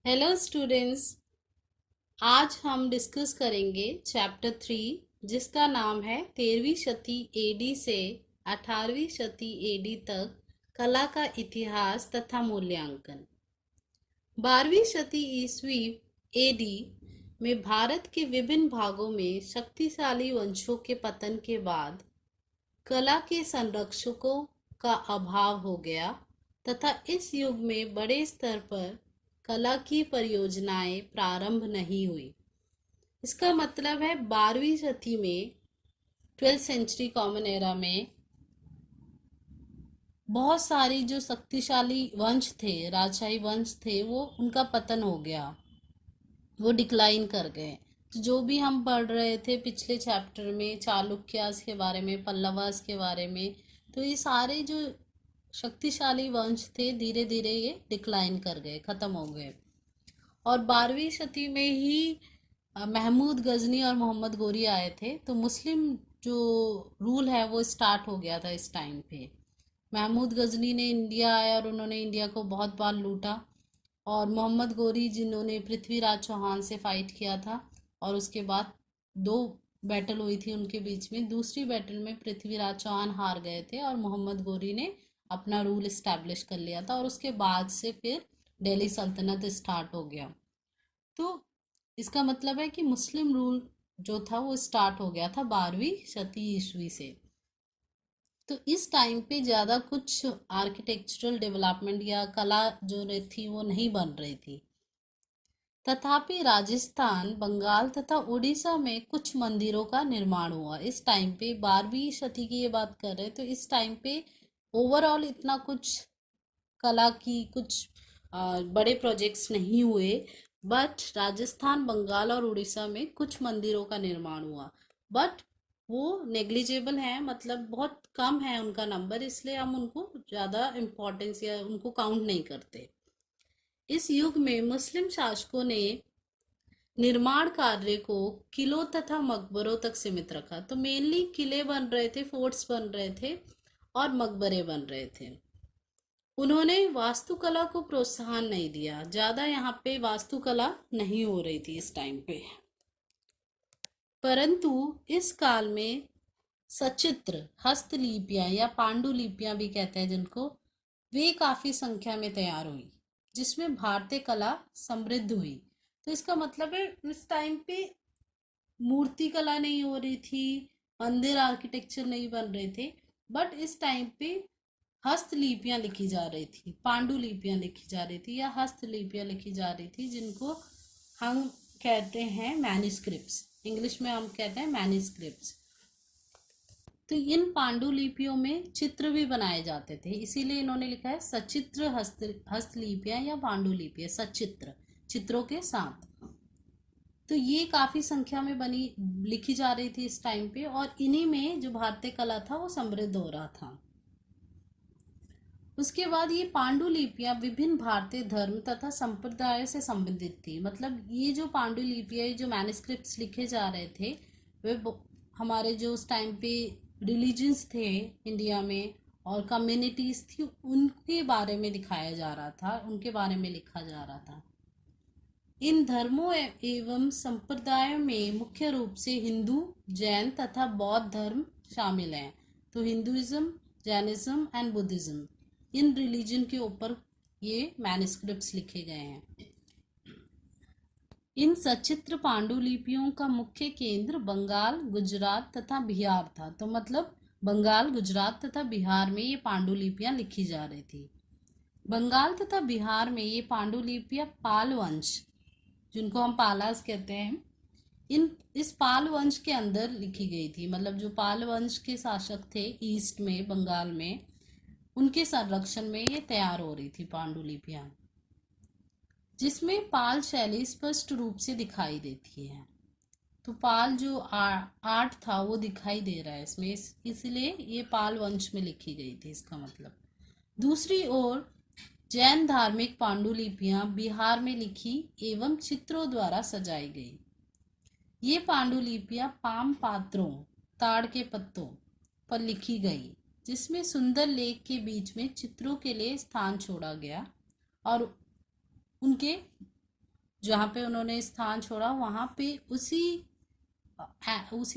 Hello students. आज हम discuss करेंगे चैप्टर 3 जिसका नाम है 13वीं शती एडी से 18वीं शती एडी तक कला का इतिहास तथा मूल्यांकन। 12वीं शती ईस्वी एडी में भारत के विभिन्न भागों में शक्तिशाली वंशों के पतन के बाद कला के संरक्षकों का अभाव हो गया तथा इस युग में बड़े स्तर पर कला की परियोजनाएं प्रारंभ नहीं हुई। इसका मतलब है 12वीं शती में 12th सेंचुरी कॉमन एरा में बहुत सारी जो शक्तिशाली वंश थे, राजशाही वंश थे, वो उनका पतन हो गया, वो डिक्लाइन कर गए। तो जो भी हम पढ़ रहे थे पिछले चैप्टर में चालुक्यास के बारे में, पल्लवास के बारे में, तो ये सारे जो शक्तिशाली वंश थे धीरे धीरे ये डिक्लाइन कर गए, ख़त्म हो गए। और 12वीं शती में ही महमूद गजनी और मोहम्मद गोरी आए थे, तो मुस्लिम जो रूल है वो स्टार्ट हो गया था इस टाइम पे। महमूद गजनी ने इंडिया आया और उन्होंने इंडिया को बहुत बार लूटा, और मोहम्मद गोरी जिन्होंने पृथ्वीराज चौहान से फाइट किया था, और उसके बाद दो बैटल हुई थी उनके बीच में। दूसरी बैटल में पृथ्वीराज चौहान हार गए थे और मोहम्मद गोरी ने अपना रूल इस्टेब्लिश कर लिया था, और उसके बाद से फिर दिल्ली सल्तनत स्टार्ट हो गया। तो इसका मतलब है कि मुस्लिम रूल जो था वो स्टार्ट हो गया था 12वीं शती ईस्वी से। तो इस टाइम पे ज़्यादा कुछ आर्किटेक्चरल डेवलपमेंट या कला जो थी वो नहीं बन रही थी। तथापि राजस्थान, बंगाल तथा उड़ीसा में कुछ मंदिरों का निर्माण हुआ इस टाइम पे। 12वीं शती की ये बात कर रहे हैं, तो इस टाइम पे ओवरऑल इतना कुछ कला की कुछ बड़े प्रोजेक्ट्स नहीं हुए, बट राजस्थान, बंगाल और उड़ीसा में कुछ मंदिरों का निर्माण हुआ, बट वो नेग्लिजिबल है, मतलब बहुत कम है उनका नंबर, इसलिए हम उनको ज़्यादा इम्पोर्टेंस या उनको काउंट नहीं करते। इस युग में मुस्लिम शासकों ने निर्माण कार्य को किलों तथा मकबरों तक सीमित रखा। तो मेनली किले बन रहे थे, फोर्ट्स बन रहे थे और मकबरे बन रहे थे। उन्होंने वास्तुकला को प्रोत्साहन नहीं दिया, ज़्यादा यहाँ पे वास्तुकला नहीं हो रही थी इस टाइम पे। परंतु इस काल में सचित्र हस्तलिपियां या पांडुलिपियां भी कहते हैं जिनको, वे काफ़ी संख्या में तैयार हुई, जिसमें भारतीय कला समृद्ध हुई। तो इसका मतलब है इस टाइम पे मूर्ति कला नहीं हो रही थी, मंदिर आर्किटेक्चर नहीं बन रहे थे, बट इस टाइम पे हस्तलिपियां लिखी जा रही थी, पांडुलिपियां लिखी जा रही थी या हस्तलिपियां लिखी जा रही थी, जिनको हम कहते हैं मैन्युस्क्रिप्ट्स। इंग्लिश में हम कहते हैं मैन्युस्क्रिप्ट्स। तो इन पांडुलिपियों में चित्र भी बनाए जाते थे, इसीलिए इन्होंने लिखा है सचित्र हस्तलिपियां या पांडुलिपियां, सचित्र, चित्रों के साथ। तो ये काफ़ी संख्या में बनी लिखी जा रही थी इस टाइम पे, और इन्हीं में जो भारतीय कला था वो समृद्ध हो रहा था। उसके बाद ये पांडुलिपियां विभिन्न भारतीय धर्म तथा संप्रदायों से संबंधित थी। मतलब ये जो पांडुलिपियां, जो मैन्युस्क्रिप्ट्स लिखे जा रहे थे, वे हमारे जो उस टाइम पे रिलीजन्स थे इंडिया में और कम्युनिटीज़ थी, उनके बारे में दिखाया जा रहा था, उनके बारे में लिखा जा रहा था। इन धर्मों एवं संप्रदायों में मुख्य रूप से हिंदू, जैन तथा बौद्ध धर्म शामिल हैं। तो Hinduism, Jainism and Buddhism, in religion के ऊपर ये मैन्युस्क्रिप्ट्स लिखे गए हैं। इन सचित्र पांडुलिपियों का मुख्य केंद्र बंगाल, गुजरात तथा बिहार था। तो मतलब बंगाल, गुजरात तथा बिहार में ये पांडुलिपियां लिखी जा रही थी। बंगाल तथा बिहार में ये पांडुलिपियां पाल वंश, जिनको हम पालास कहते हैं, इस पाल वंश के अंदर लिखी गई थी। मतलब जो पाल वंश के शासक थे ईस्ट में, बंगाल में, उनके संरक्षण में ये तैयार हो रही थी पांडुलिपियां, जिसमें पाल शैली स्पष्ट रूप से दिखाई देती है। तो पाल जो आर्ट था वो दिखाई दे रहा है इसमें, इसलिए ये पाल वंश में लिखी गई थी, इसका मतलब। दूसरी ओर जैन धार्मिक पांडुलिपियां बिहार में लिखी एवं चित्रों द्वारा सजाई गई। ये पांडुलिपियां पाम पात्रों, ताड़ के पत्तों पर लिखी गई, जिसमें सुंदर लेख के बीच में चित्रों के लिए स्थान छोड़ा गया और उनके जहाँ पे उन्होंने स्थान छोड़ा वहाँ पे उसी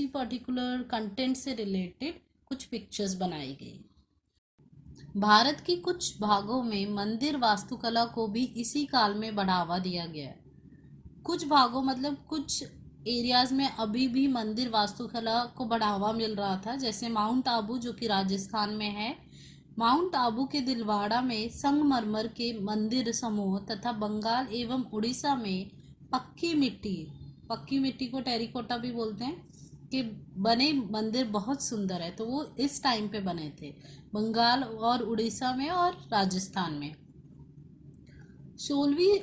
पर्टिकुलर कंटेंट से रिलेटेड कुछ पिक्चर्स बनाई गई। भारत के कुछ भागों में मंदिर वास्तुकला को भी इसी काल में बढ़ावा दिया गया है। कुछ भागों मतलब कुछ एरियाज में अभी भी मंदिर वास्तुकला को बढ़ावा मिल रहा था, जैसे माउंट आबू जो कि राजस्थान में है। माउंट आबू के दिलवाड़ा में संगमरमर के मंदिर समूह तथा बंगाल एवं उड़ीसा में पक्की मिट्टी को टेरिकोटा भी बोलते हैं कि बने मंदिर बहुत सुंदर है, तो वो इस टाइम पे बने थे बंगाल और उड़ीसा में और राजस्थान में। 16वीं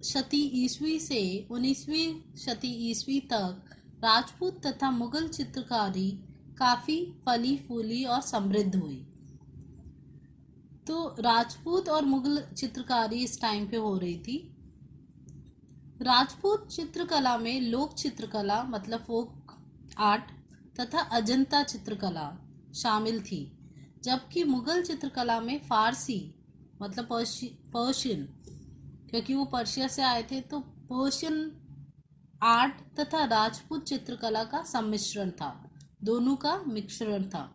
शती ईस्वी से 19वीं शती ईस्वी तक राजपूत तथा मुगल चित्रकारी काफी फली फूली और समृद्ध हुई। तो राजपूत और मुगल चित्रकारी इस टाइम पे हो रही थी। राजपूत चित्रकला में लोक चित्रकला मतलब फोक आर्ट तथा अजंता चित्रकला शामिल थी, जबकि मुगल चित्रकला में फारसी मतलब पर्शियन, क्योंकि वो पर्शिया से आए थे, तो पर्शियन आर्ट तथा राजपूत चित्रकला का सम्मिश्रण था, दोनों का मिश्रण था।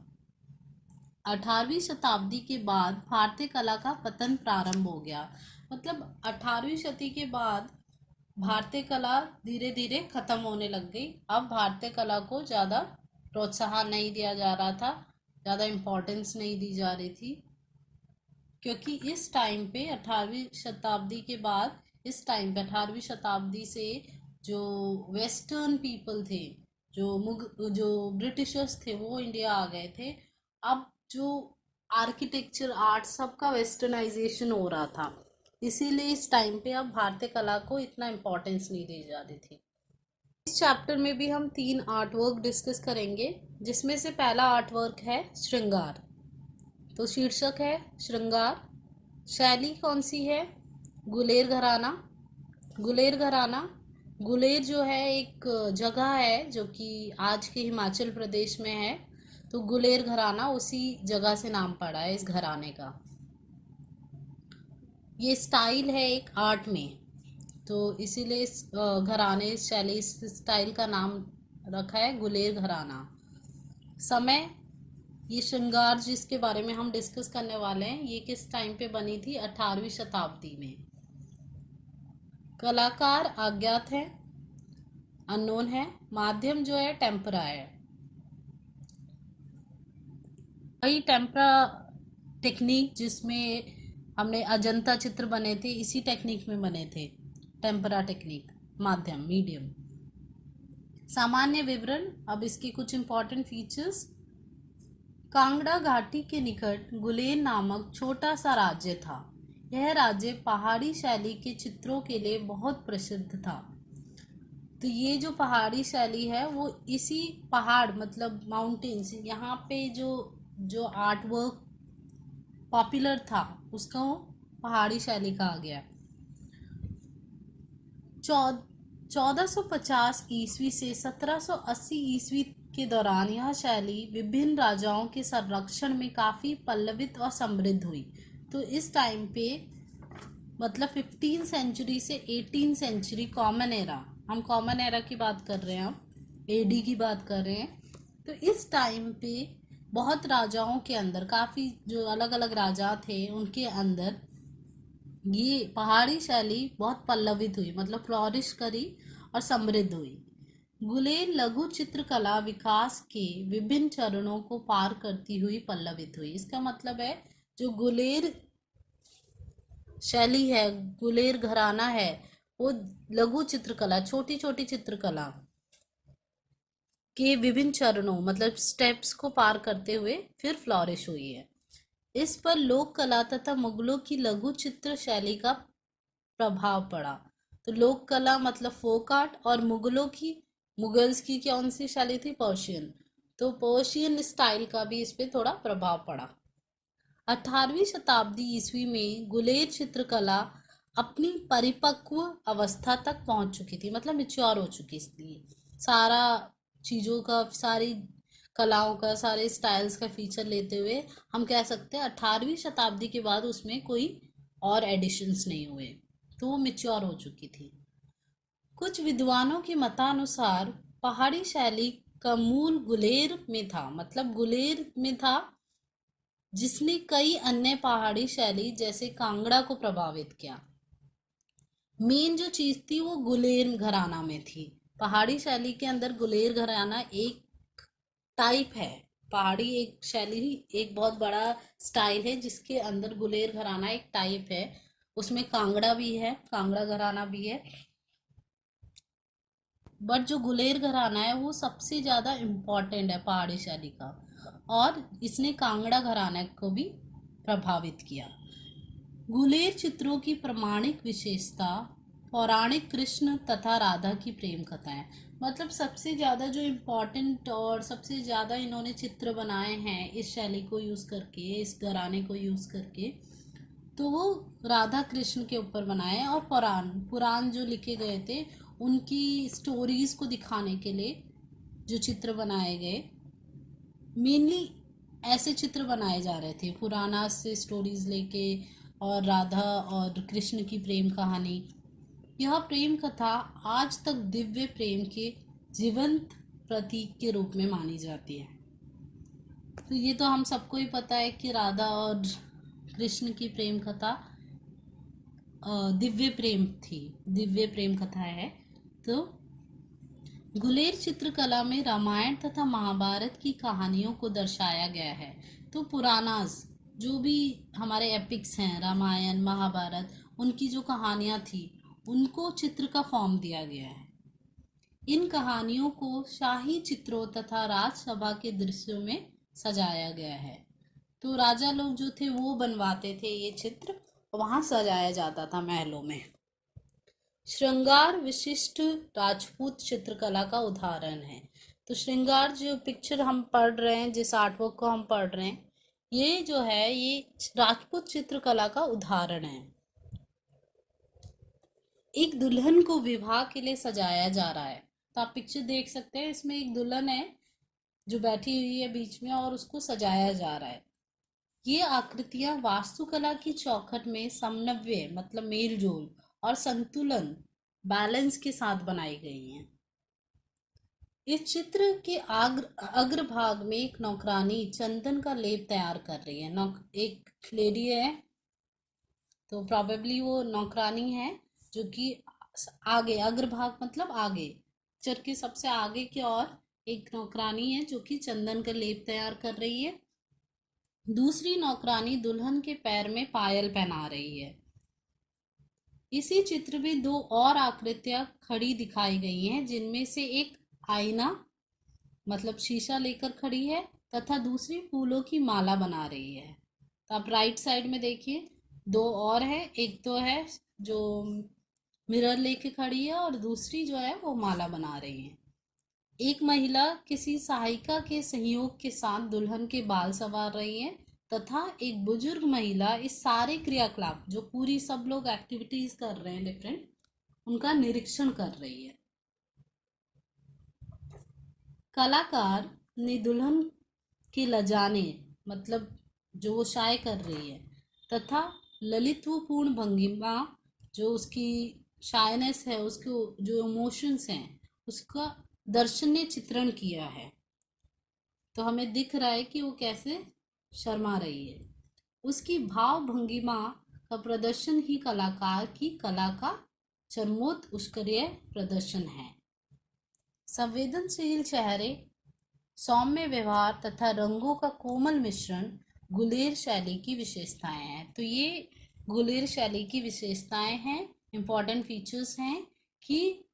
18वीं शताब्दी के बाद भारतीय कला का पतन प्रारंभ हो गया। मतलब 18वीं शती के बाद भारतीय कला धीरे धीरे खत्म होने लग गई। अब भारतीय कला को ज़्यादा प्रोत्साहन नहीं दिया जा रहा था, ज़्यादा इम्पोर्टेंस नहीं दी जा रही थी, क्योंकि इस टाइम पे 18वीं शताब्दी के बाद, इस टाइम पे 18वीं शताब्दी से जो वेस्टर्न पीपल थे, जो ब्रिटिशर्स थे, वो इंडिया आ गए थे। अब जो आर्किटेक्चर आर्ट सबका वेस्टर्नाइजेशन हो रहा था, इसीलिए इस टाइम पे अब भारतीय कला को इतना इम्पोर्टेंस नहीं दी जा रही थी। इस चैप्टर में भी हम 3 आर्ट वर्क डिस्कस करेंगे, जिसमें से पहला आर्ट वर्क है श्रृंगार। तो शीर्षक है श्रृंगार। शैली कौन सी है? गुलेर घराना। गुलेर जो है एक जगह है जो कि आज के हिमाचल प्रदेश में है, तो गुलेर घराना उसी जगह से नाम पड़ा है इस घराने का। ये स्टाइल है एक आर्ट में, तो इसीलिए इस घराने शैली इस स्टाइल का नाम रखा है गुलेर घराना। समय, ये श्रृंगार जिसके बारे में हम डिस्कस करने वाले हैं, ये किस टाइम पे बनी थी? 18वीं शताब्दी में। कलाकार अज्ञात है, अननोन है। माध्यम जो है टेम्परा है। वही टेम्परा टेक्निक जिसमें हमने अजंता चित्र बने थे, इसी टेक्निक में बने थे। टेम्परा टेक्निक, माध्यम, मीडियम। सामान्य विवरण, अब इसके कुछ इंपॉर्टेंट फीचर्स। कांगड़ा घाटी के निकट गुलेन नामक छोटा सा राज्य था। यह राज्य पहाड़ी शैली के चित्रों के लिए बहुत प्रसिद्ध था। तो ये जो पहाड़ी शैली है वो इसी पहाड़ मतलब माउंटेन्स, यहाँ पे जो आर्ट वर्क पॉपुलर था उसको पहाड़ी शैली कहा गया। 1450 ईस्वी से 1780 ईस्वी के दौरान यह शैली विभिन्न राजाओं के संरक्षण में काफ़ी पल्लवित और समृद्ध हुई। तो इस टाइम पे मतलब 15 सेंचुरी से 18 सेंचुरी कॉमन एरा, हम कॉमन एरा की बात कर रहे हैं, हम एडी की बात कर रहे हैं। तो इस टाइम पे बहुत राजाओं के अंदर, काफ़ी जो अलग अलग राजा थे उनके अंदर ये पहाड़ी शैली बहुत पल्लवित हुई, मतलब फ्लॉरिश करी और समृद्ध हुई। गुलेर लघु चित्रकला विकास के विभिन्न चरणों को पार करती हुई पल्लवित हुई। इसका मतलब है जो गुलेर शैली है, गुलेर घराना है, वो लघु चित्रकला, छोटी छोटी चित्रकला के विभिन्न चरणों मतलब स्टेप्स को पार करते हुए फिर फ्लॉरिश हुई है। इस पर लोक कला तथा मुगलों की लघु चित्र शैली का प्रभाव पड़ा। तो लोक कला मतलब फोक आर्ट, और मुगल्स की कौन सी शैली थी? पर्शियन। तो पर्शियन स्टाइल का भी इस पे थोड़ा प्रभाव पड़ा। 18वीं शताब्दी ईस्वी में गुलेर चित्रकला अपनी परिपक्व अवस्था तक पहुंच चुकी थी, मतलब मैच्योर हो चुकी, इसलिए सारा चीज़ों का, सारी कलाओं का, सारे स्टाइल्स का फीचर लेते हुए हम कह सकते हैं 18वीं शताब्दी के बाद उसमें कोई और एडिशंस नहीं हुए, तो वो मैच्योर हो चुकी थी। कुछ विद्वानों के मतानुसार पहाड़ी शैली का मूल गुलेर में था, मतलब गुलेर में था, जिसने कई अन्य पहाड़ी शैली जैसे कांगड़ा को प्रभावित किया। मेन जो चीज थी वो गुलेर घराना में थी। पहाड़ी शैली के अंदर गुलेर घराना एक टाइप है। पहाड़ी एक शैली, एक बहुत बड़ा स्टाइल है जिसके अंदर गुलेर घराना एक टाइप है। उसमें कांगड़ा भी है, कांगड़ा घराना भी है, बट जो गुलेर घराना है वो सबसे ज़्यादा इम्पोर्टेंट है पहाड़ी शैली का, और इसने कांगड़ा घराना को भी प्रभावित किया। गुलेर चित्रों की प्रमाणिक विशेषता पौराणिक कृष्ण तथा राधा की प्रेम कथाएं, मतलब सबसे ज़्यादा जो इम्पोर्टेंट और सबसे ज़्यादा इन्होंने चित्र बनाए हैं इस शैली को यूज़ करके, इस घराने को यूज़ करके, तो वो राधा कृष्ण के ऊपर बनाए। और पुराण जो लिखे गए थे उनकी स्टोरीज को दिखाने के लिए जो चित्र बनाए गए, मेनली ऐसे चित्र बनाए जा रहे थे पुराना से स्टोरीज लेके, और राधा और कृष्ण की प्रेम कहानी। यह प्रेम कथा आज तक दिव्य प्रेम के जीवंत प्रतीक के रूप में मानी जाती है। तो ये तो हम सबको ही पता है कि राधा और कृष्ण की प्रेम कथा दिव्य प्रेम थी, दिव्य प्रेम कथा है। तो गुलेर चित्रकला में रामायण तथा महाभारत की कहानियों को दर्शाया गया है। तो पुरानास जो भी हमारे एपिक्स हैं, रामायण महाभारत, उनकी जो कहानियाँ थी उनको चित्र का फॉर्म दिया गया है। इन कहानियों को शाही चित्रों तथा राजसभा के दृश्यों में सजाया गया है। तो राजा लोग जो थे वो बनवाते थे ये चित्र, वहाँ सजाया जाता था महलों में। श्रृंगार विशिष्ट राजपूत चित्रकला का उदाहरण है। तो श्रृंगार जो पिक्चर हम पढ़ रहे हैं, जिस आर्टवर्क को हम पढ़ रहे हैं, ये जो है ये राजपूत चित्रकला का उदाहरण है। एक दुल्हन को विवाह के लिए सजाया जा रहा है। तो आप पिक्चर देख सकते हैं, इसमें एक दुल्हन है जो बैठी हुई है बीच में और उसको सजाया जा रहा है। ये आकृतियां वास्तुकला की चौखट में समन्वय, मतलब मेल जोल और संतुलन, बैलेंस के साथ बनाई गई हैं। इस चित्र के अग्रभाग में एक नौकरानी चंदन का लेप तैयार कर रही है। एक लेडी है, तो प्रोबेबली वो नौकरानी है, जो कि आगे, अग्रभाग मतलब आगे, पिक्चर के सबसे आगे की ओर एक नौकरानी है जो कि चंदन का लेप तैयार कर रही है। दूसरी नौकरानी दुल्हन के पैर में पायल पहना रही है। इसी चित्र में दो और आकृतियां खड़ी दिखाई गई हैं, जिनमें से एक आईना मतलब शीशा लेकर खड़ी है तथा दूसरी फूलों की माला बना रही है। तो आप राइट साइड में देखिए, दो और है, एक तो है जो मिरर लेके खड़ी है और दूसरी जो है वो माला बना रही है। एक महिला किसी सहायिका के सहयोग के साथ दुल्हन के बाल संवार रही है तथा एक बुजुर्ग महिला इस सारे क्रियाकलाप, जो पूरी सब लोग एक्टिविटीज कर रहे हैं डिफरेंट, उनका निरीक्षण कर रही है। कलाकार ने दुल्हन के लजाने, मतलब जो वो शाय कर रही है, तथा ललितपूर्ण भंगिमा, जो उसकी शायनेस है, उसको जो इमोशंस हैं उसका दर्शनीय चित्रण किया है। तो हमें दिख रहा है कि वो कैसे शर्मा रही है। उसकी भाव भंगिमा का प्रदर्शन ही कलाकार की कला का चरमोत्कर्षीय प्रदर्शन है। संवेदनशील चेहरे, सौम्य व्यवहार तथा रंगों का कोमल मिश्रण गुलेर शैली की विशेषताएं हैं। तो ये गुलेर शैली की विशेषताएं हैं, इम्पॉर्टेंट फीचर्स हैं कि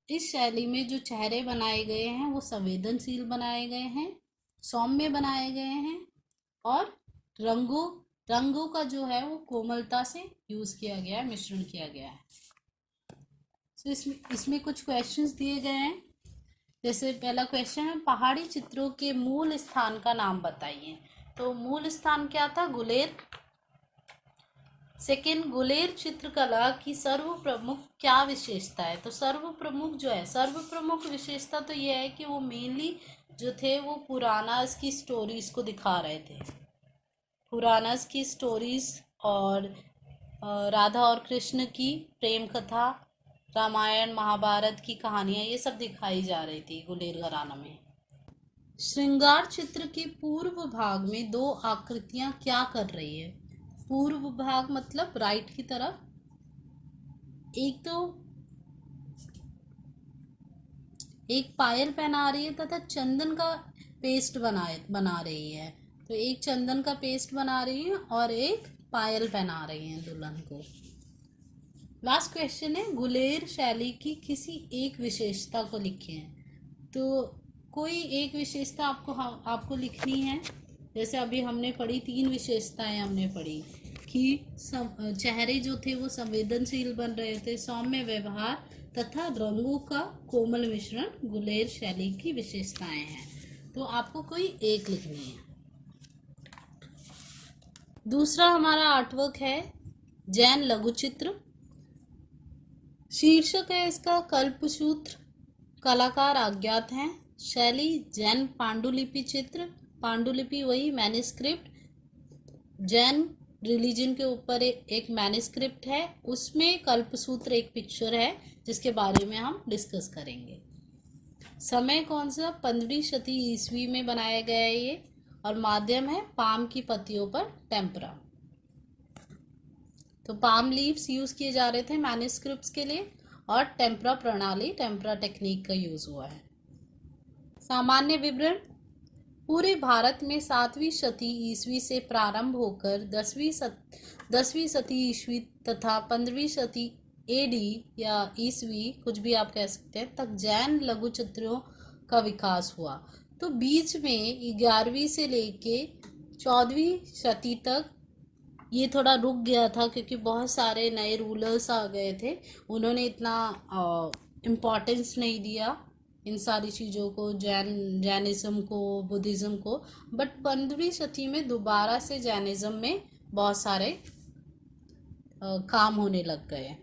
इस शैली में जो चेहरे बनाए गए हैं वो संवेदनशील बनाए गए हैं, सौम्य बनाए गए हैं, और रंगों का जो है वो कोमलता से यूज किया गया है, मिश्रण किया गया है। तो इसमें कुछ क्वेश्चंस दिए गए हैं। जैसे पहला क्वेश्चन है, पहाड़ी चित्रों के मूल स्थान का नाम बताइए। तो मूल स्थान क्या था? गुलेर। सेकेंड, गुलेर चित्रकला की सर्वप्रमुख क्या विशेषता है? तो सर्वप्रमुख जो है, सर्वप्रमुख विशेषता तो यह है कि वो मेनली जो थे वो पुरानास की स्टोरीज को दिखा रहे थे। पुरानास की स्टोरीज और राधा और कृष्ण की प्रेम कथा, रामायण महाभारत की कहानियां ये सब दिखाई जा रही थी गुलेर घराना में। श्रृंगार चित्र के पूर्व भाग में दो आकृतियां क्या कर रही है? पूर्व भाग मतलब राइट की तरफ, एक पायल पहना रही है तथा चंदन का पेस्ट बना रही है। तो एक चंदन का पेस्ट बना रही है और एक पायल पहना रही है दुल्हन को। लास्ट क्वेश्चन है, गुलेर शैली की किसी एक विशेषता को लिखें। तो कोई एक विशेषता आपको लिखनी है। जैसे अभी हमने पढ़ी, 3 विशेषताएं हमने पढ़ी कि चेहरे जो थे वो संवेदनशील बन रहे थे, सौम्य व्यवहार तथा रंगों का कोमल मिश्रण गुलेर शैली की विशेषताएं हैं। तो आपको कोई एक लिखनी है। दूसरा हमारा आर्टवर्क है जैन लघु चित्र। शीर्षक है इसका कल्पसूत्र, कलाकार अज्ञात हैं, शैली जैन पांडुलिपि चित्र, पांडुलिपि वही मैन्युस्क्रिप्ट, जैन रिलीजन के ऊपर एक मैन्युस्क्रिप्ट है, उसमें कल्पसूत्र एक पिक्चर है जिसके बारे में हम डिस्कस करेंगे। समय कौन सा? 15वीं शती ईस्वी में बनाया गया है ये, और माध्यम है पाम की पत्तियों पर टेम्परा। तो पाम लीव्स यूज किए जा रहे थे मैन्युस्क्रिप्ट्स के लिए, और टेम्परा प्रणाली, टेम्परा टेक्निक का यूज हुआ है। सामान्य विवरण, पूरे भारत में 7वीं शती ईस्वी से प्रारंभ होकर 10वीं शती ईस्वी तथा 15वीं शती एडी या ईस्वी, कुछ भी आप कह सकते हैं, तक जैन लघु चित्रों का विकास हुआ। तो बीच में 11वीं से लेके 14वीं शती तक ये थोड़ा रुक गया था क्योंकि बहुत सारे नए रूलर्स आ गए थे, उन्होंने इतना इम्पोर्टेंस नहीं दिया इन सारी चीज़ों को, जैनिज़्म को, बुद्धिज़्म को। बट 15वीं शती में दोबारा से जैनिज़्म में बहुत सारे काम होने लग गए।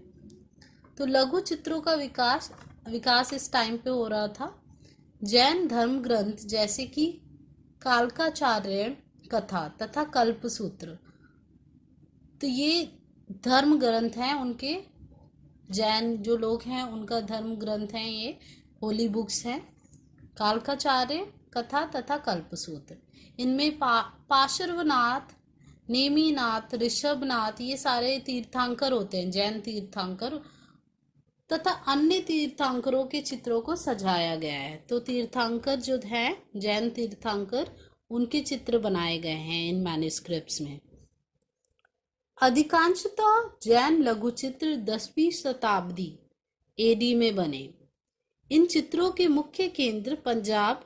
तो लघु चित्रों का विकास इस टाइम पे हो रहा था। जैन धर्म ग्रंथ जैसे कि कालकाचार्य कथा तथा कल्पसूत्र, तो ये धर्म ग्रंथ हैं उनके, जैन जो लोग हैं उनका धर्म ग्रंथ हैं, ये होली बुक्स हैं। कालकाचार्य कथा तथा कल्पसूत्र, इनमें पार्श्वनाथ, नेमिनाथ, ऋषभनाथ, ये सारे तीर्थंकर होते हैं, जैन तीर्थंकर तथा अन्य तीर्थंकरों के चित्रों को सजाया गया है। तो तीर्थंकर जो है, जैन तीर्थंकर, उनके चित्र बनाए गए हैं इन मैन्युस्क्रिप्ट्स में। अधिकांशतः जैन लघु चित्र 10वीं शताब्दी एडी में बने। इन चित्रों के मुख्य केंद्र पंजाब,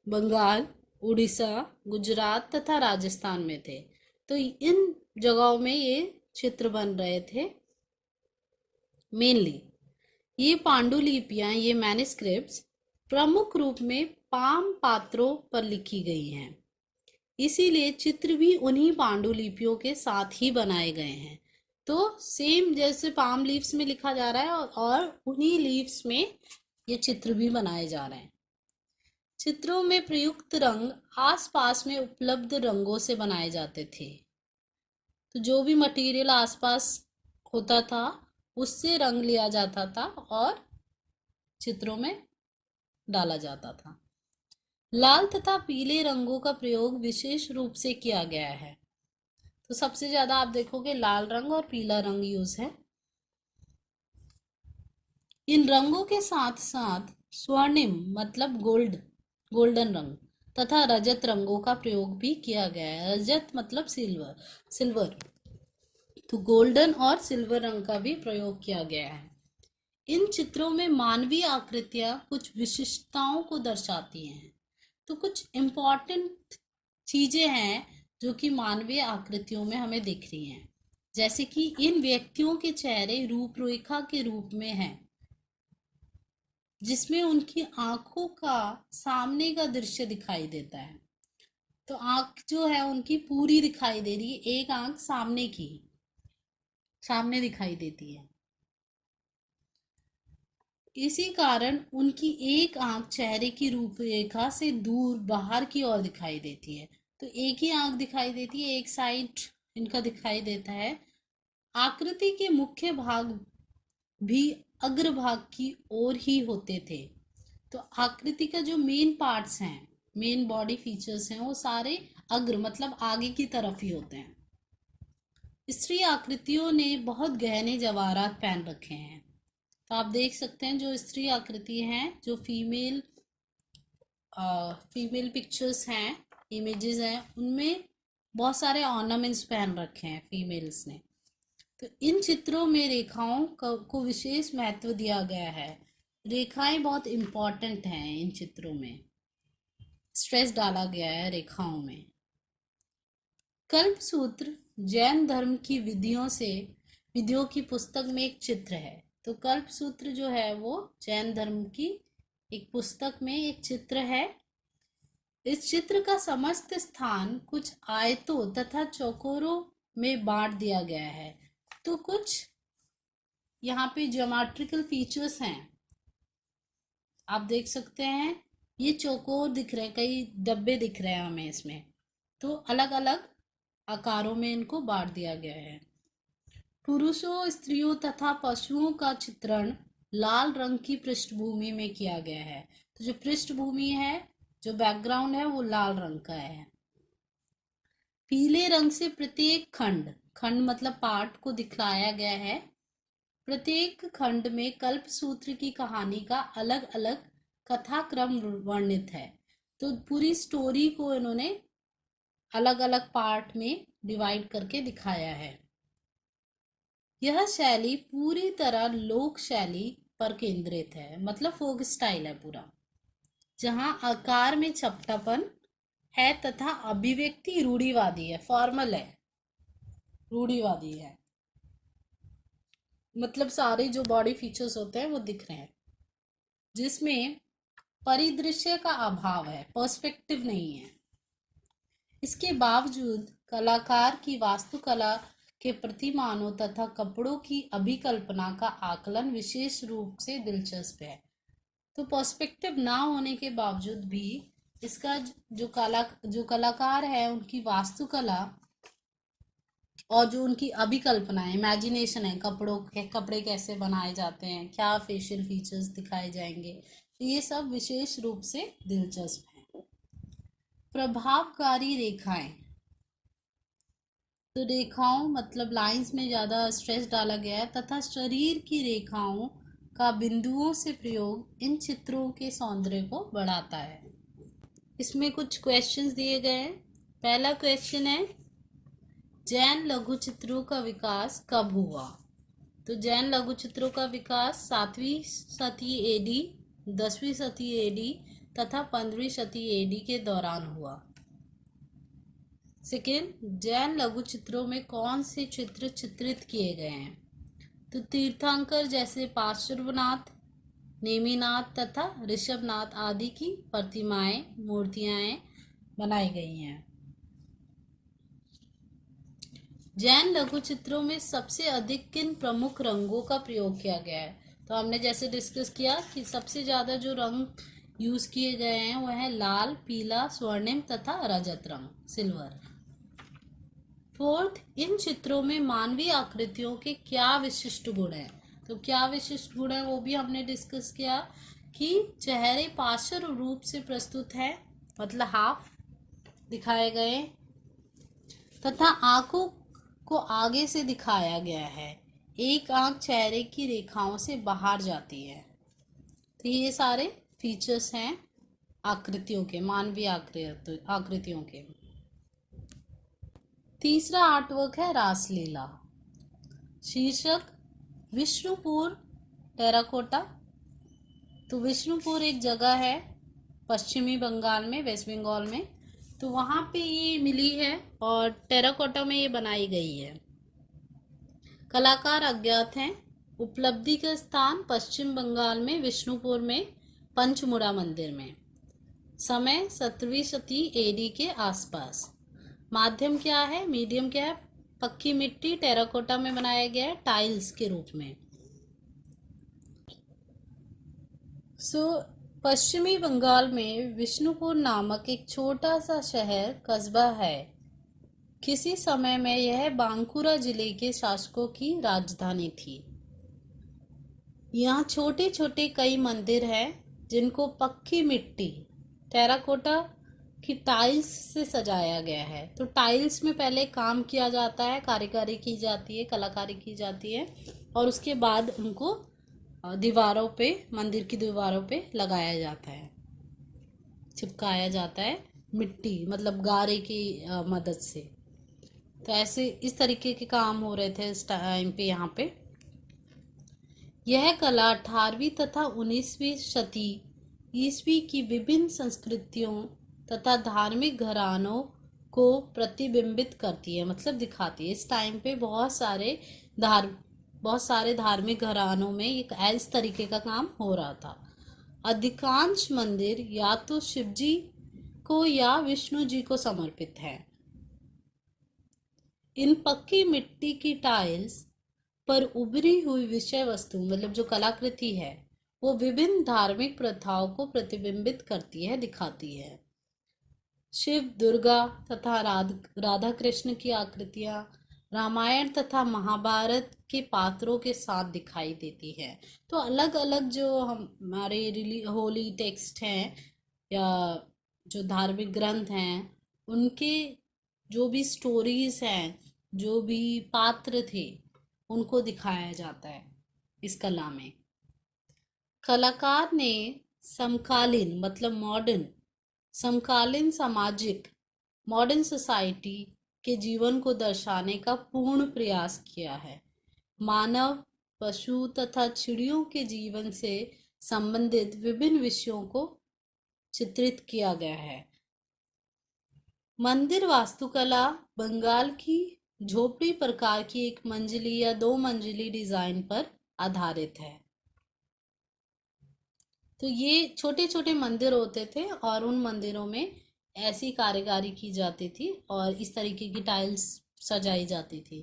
बंगाल, उड़ीसा, गुजरात तथा राजस्थान में थे। तो इन जगहों में ये चित्र बन रहे थे मेनली। ये पांडुलिपियां, ये मैन्युस्क्रिप्ट्स प्रमुख रूप में पाम पात्रों पर लिखी गई हैं, इसीलिए चित्र भी उन्हीं पांडुलिपियों के साथ ही बनाए गए हैं। तो सेम जैसे पाम लीव्स में लिखा जा रहा है और उन्हीं लीव्स में ये चित्र भी बनाए जा रहे हैं। चित्रों में प्रयुक्त रंग आसपास में उपलब्ध रंगों से बनाए जाते थे। तो जो भी मटेरियल आसपास होता था उससे रंग लिया जाता था और चित्रों में डाला जाता था। लाल तथा पीले रंगों का प्रयोग विशेष रूप से किया गया है। तो सबसे ज्यादा आप देखोगे लाल रंग और पीला रंग यूज है। इन रंगों के साथ साथ स्वर्णिम मतलब गोल्डन रंग तथा रजत रंगों का प्रयोग भी किया गया है। रजत मतलब सिल्वर, तो गोल्डन और सिल्वर रंग का भी प्रयोग किया गया है। इन चित्रों में मानवीय आकृतियां कुछ विशिष्टताओं को दर्शाती हैं। तो कुछ इम्पॉर्टेंट चीजें हैं जो कि मानवीय आकृतियों में हमें दिख रही हैं, जैसे कि इन व्यक्तियों के चेहरे रूपरेखा के रूप में हैं, जिसमें उनकी आंखों का सामने का दृश्य दिखाई देता है। तो आंख जो है उनकी पूरी दिखाई दे रही है, एक आंख सामने दिखाई देती है। इसी कारण उनकी एक आंख चेहरे की रूपरेखा से दूर बाहर की ओर दिखाई देती है। तो एक ही आंख दिखाई देती है, एक साइड इनका दिखाई देता है। आकृति के मुख्य भाग भी अग्रभाग की ओर ही होते थे। तो आकृति का जो मेन पार्ट्स हैं, मेन बॉडी फीचर्स हैं, वो सारे अग्र मतलब आगे की तरफ ही होते हैं। स्त्री आकृतियों ने बहुत गहने जवाहरात पहन रखे हैं। तो आप देख सकते हैं जो स्त्री आकृति हैं, जो फीमेल पिक्चर्स हैं, इमेजेस हैं, उनमें बहुत सारे ऑर्नामेंट्स पहन रखे हैं फीमेल्स ने। तो इन चित्रों में रेखाओं को विशेष महत्व दिया गया है। रेखाएं बहुत इम्पॉर्टेंट हैं इन चित्रों में, स्ट्रेस डाला गया है रेखाओं में। कल्पसूत्र जैन धर्म की विधियों की पुस्तक में एक चित्र है। तो कल्पसूत्र जो है वो जैन धर्म की एक पुस्तक में एक चित्र है। इस चित्र का समस्त स्थान कुछ आयतों तथा चौकोरों में बांट दिया गया है। तो कुछ यहाँ पे ज्योमेट्रिकल फीचर्स हैं, आप देख सकते हैं। ये चौकोर दिख रहे हैं, कई डब्बे दिख रहे हैं हमें इसमें। तो अलग अलग आकारों में इनको बांट दिया गया है। पुरुषों, स्त्रियों तथा पशुओं का चित्रण लाल रंग की पृष्ठभूमि में किया गया है। तो जो पृष्ठभूमि है, जो बैकग्राउंड है, वो लाल रंग का है। पीले रंग से प्रत्येक खंड मतलब पार्ट को दिखलाया गया है। प्रत्येक खंड में कल्पसूत्र की कहानी का अलग अलग कथाक्रम वर्णित है। तो पूरी स्टोरी को इन्होंने अलग अलग पार्ट में डिवाइड करके दिखाया है। यह शैली पूरी तरह लोक शैली पर केंद्रित है, मतलब फोक स्टाइल है पूरा, जहां आकार में चपटापन है तथा अभिव्यक्ति रूढ़िवादी है, फॉर्मल है, रूढ़िवादी है। मतलब सारे जो बॉडी फीचर्स होते हैं वो दिख रहे हैं, जिसमें परिदृश्य का अभाव है, पर्सपेक्टिव नहीं है। इसके बावजूद कलाकार की वास्तुकला के प्रतिमानों तथा कपड़ों की अभिकल्पना का आकलन विशेष रूप से दिलचस्प है। तो पर्सपेक्टिव ना होने के बावजूद भी इसका जो कलाकार है, उनकी वास्तुकला और जो उनकी अभिकल्पना है, इमेजिनेशन है, कपड़े कैसे बनाए जाते हैं, क्या फेशियल फीचर्स दिखाए जाएंगे, तो ये सब विशेष रूप से दिलचस्प है। प्रभावकारी रेखाएं, तो रेखाओं मतलब लाइंस में ज़्यादा स्ट्रेस डाला गया है तथा शरीर की रेखाओं का बिंदुओं से प्रयोग इन चित्रों के सौंदर्य को बढ़ाता है। इसमें कुछ क्वेश्चंस दिए गए हैं। पहला क्वेश्चन है, जैन लघु चित्रों का विकास कब हुआ? तो जैन लघु चित्रों का विकास 7वीं शती एडी, 10वीं शती एडी तथा 15वीं शती एडी के दौरान हुआ। सेकेंड, जैन लघु चित्रों में कौन से चित्र चित्रित किए गए हैं? तो तीर्थंकर जैसे पार्श्वनाथ, नेमिनाथ तथा ऋषभनाथ आदि की प्रतिमाएं, मूर्तियां बनाई गई हैं। जैन लघु चित्रों में सबसे अधिक किन प्रमुख रंगों का प्रयोग किया गया है? तो हमने जैसे डिस्कस किया कि सबसे ज़्यादा जो रंग यूज़ किए गए हैं वो है लाल, पीला, स्वर्णिम तथा रजत रंग, सिल्वर। फोर्थ, इन चित्रों में मानवीय आकृतियों के क्या विशिष्ट गुण हैं? तो क्या विशिष्ट गुण है वो भी हमने डिस्कस किया कि चेहरे पार्श्व रूप से प्रस्तुत है, मतलब हाफ दिखाए गए, तथा आंखों को आगे से दिखाया गया है, एक आंख चेहरे की रेखाओं से बाहर जाती है। तो ये सारे फीचर्स हैं आकृतियों के, मानवीय आकृतियों के। तीसरा आर्टवर्क है रासलीला। शीर्षक विष्णुपुर टेराकोटा। तो विष्णुपुर एक जगह है पश्चिमी बंगाल में, वेस्ट बंगाल में। तो वहाँ पे ये मिली है और टेराकोटा में ये बनाई गई है। कलाकार अज्ञात हैं। उपलब्धि का स्थान पश्चिम बंगाल में विष्णुपुर में पंचमुड़ा मंदिर में। समय 17वीं शती एडी के आसपास। माध्यम क्या है, मीडियम क्या है? पक्की मिट्टी, टेराकोटा में बनाया गया है, टाइल्स के रूप में। पश्चिमी बंगाल में विष्णुपुर नामक एक छोटा सा शहर कस्बा है। किसी समय में यह बांकुरा जिले के शासकों की राजधानी थी। यहाँ छोटे छोटे कई मंदिर हैं जिनको पक्की मिट्टी टेराकोटा की टाइल्स से सजाया गया है। तो टाइल्स में पहले काम किया जाता है, कारीगरी की जाती है, कलाकारी की जाती है और उसके बाद उनको दीवारों पे, मंदिर की दीवारों पे लगाया जाता है, चिपकाया जाता है मिट्टी मतलब गारे की मदद से। तो ऐसे इस तरीके के काम हो रहे थे इस टाइम पे यहाँ पे। यह कला 18वीं तथा 19वीं शती ईस्वी की विभिन्न संस्कृतियों तथा धार्मिक घरानों को प्रतिबिंबित करती है, मतलब दिखाती है। इस टाइम पे बहुत सारे धार्मिक घरानों में एक इस तरीके का काम हो रहा था। अधिकांश मंदिर या तो शिव जी को या विष्णु जी को समर्पित है। इन पक्की मिट्टी की टाइल्स पर उभरी हुई विषय वस्तु मतलब जो कलाकृति है वो विभिन्न धार्मिक प्रथाओं को प्रतिबिंबित करती है, दिखाती है। शिव, दुर्गा तथा राधा कृष्ण की आकृतियां रामायण तथा महाभारत के पात्रों के साथ दिखाई देती है। तो अलग अलग जो हमारे होली टेक्स्ट हैं या जो धार्मिक ग्रंथ हैं उनके जो भी स्टोरीज हैं, जो भी पात्र थे, उनको दिखाया जाता है इस कला में। कलाकार ने समकालीन मतलब समकालीन सामाजिक मॉडर्न सोसाइटी के जीवन को दर्शाने का पूर्ण प्रयास किया है। मानव, पशु तथा चिड़ियों के जीवन से संबंधित विभिन्न विषयों को चित्रित किया गया है। मंदिर वास्तुकला बंगाल की झोपड़ी प्रकार की एक मंजिली या 2 मंजिली डिजाइन पर आधारित है। तो ये छोटे छोटे मंदिर होते थे और उन मंदिरों में ऐसी कारीगरी की जाती थी और इस तरीके की टाइल्स सजाई जाती थी।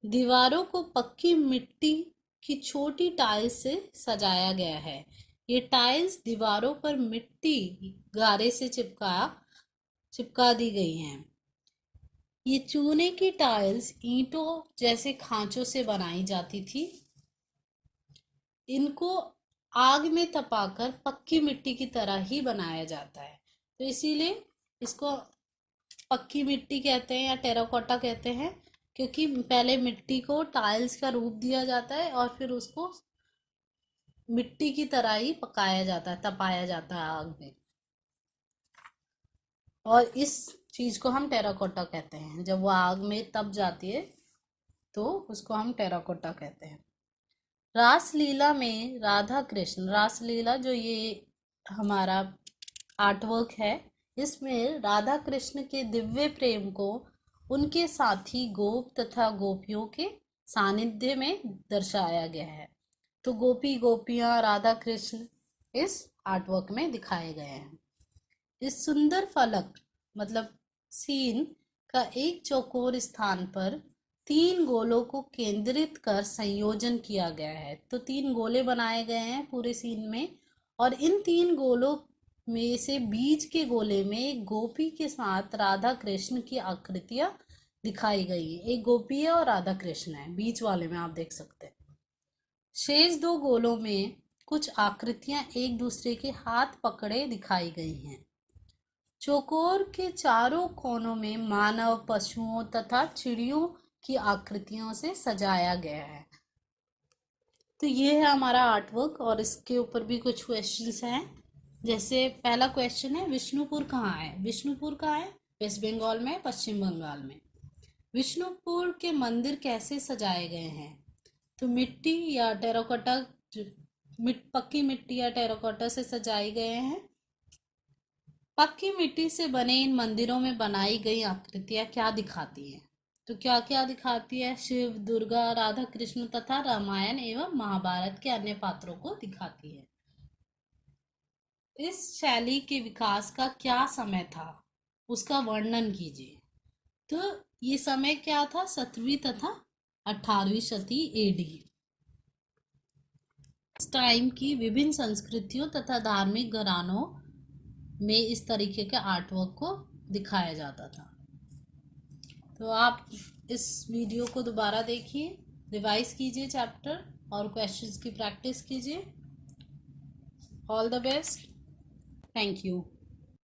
दीवारों को पक्की मिट्टी की छोटी टाइल्स से सजाया गया है। ये टाइल्स दीवारों पर मिट्टी गारे से चिपका दी गई हैं। ये चूने की टाइल्स ईंटों जैसे खांचों से बनाई जाती थी। इनको आग में तपाकर पक्की मिट्टी की तरह ही बनाया जाता है। तो इसीलिए इसको पक्की मिट्टी कहते हैं या टेराकोटा कहते हैं, क्योंकि पहले मिट्टी को टाइल्स का रूप दिया जाता है और फिर उसको मिट्टी की तरह ही पकाया जाता है, तपाया जाता है आग में। और इस चीज को हम टेराकोटा कहते हैं। जब वो आग में तप जाती है तो उसको हम टेराकोटा कहते हैं। रासलीला में राधा कृष्ण, रासलीला जो ये हमारा आर्टवर्क है, इसमें राधा कृष्ण के दिव्य प्रेम को उनके साथी गोप तथा गोपियों के सानिध्य में दर्शाया गया है। तो गोपी गोपियां राधा कृष्ण इस आर्टवर्क में दिखाए गए हैं। इस सुंदर फलक मतलब सीन का एक चौकोर स्थान पर 3 गोलों को केंद्रित कर संयोजन किया गया है। तो 3 गोले बनाए गए हैं पूरे सीन में और इन 3 गोलों में से बीच के गोले में एक गोपी के साथ राधा कृष्ण की आकृतियां दिखाई गई है। एक गोपी है और राधा कृष्ण है बीच वाले में, आप देख सकते हैं। शेष 2 गोलों में कुछ आकृतियां एक दूसरे के हाथ पकड़े दिखाई गई हैं। चौकोर के चारों कोनों में मानव, पशुओं तथा चिड़ियों की आकृतियों से सजाया गया है। तो ये है हमारा आर्टवर्क और इसके ऊपर भी कुछ क्वेश्चंस हैं। जैसे पहला क्वेश्चन है, विष्णुपुर कहाँ है? विष्णुपुर कहाँ है? वेस्ट बंगाल में, पश्चिम बंगाल में। विष्णुपुर के मंदिर कैसे सजाए गए हैं? तो मिट्टी या टेराकोटा, पक्की मिट्टी या टेराकोटा से सजाए गए हैं। पक्की मिट्टी से बने इन मंदिरों में बनाई गई आकृतियां क्या दिखाती हैं? तो क्या क्या दिखाती है? शिव, दुर्गा, राधा कृष्ण तथा रामायण एवं महाभारत के अन्य पात्रों को दिखाती है। इस शैली के विकास का क्या समय था, उसका वर्णन कीजिए। तो ये समय क्या था? 17वीं तथा 18वीं शती एडी। इस टाइम की विभिन्न संस्कृतियों तथा धार्मिक घरानों में इस तरीके के आर्टवर्क को दिखाया जाता था। तो आप इस वीडियो को दोबारा देखिए, रिवाइज कीजिए चैप्टर और क्वेश्चंस की प्रैक्टिस कीजिए। All the best. Thank you.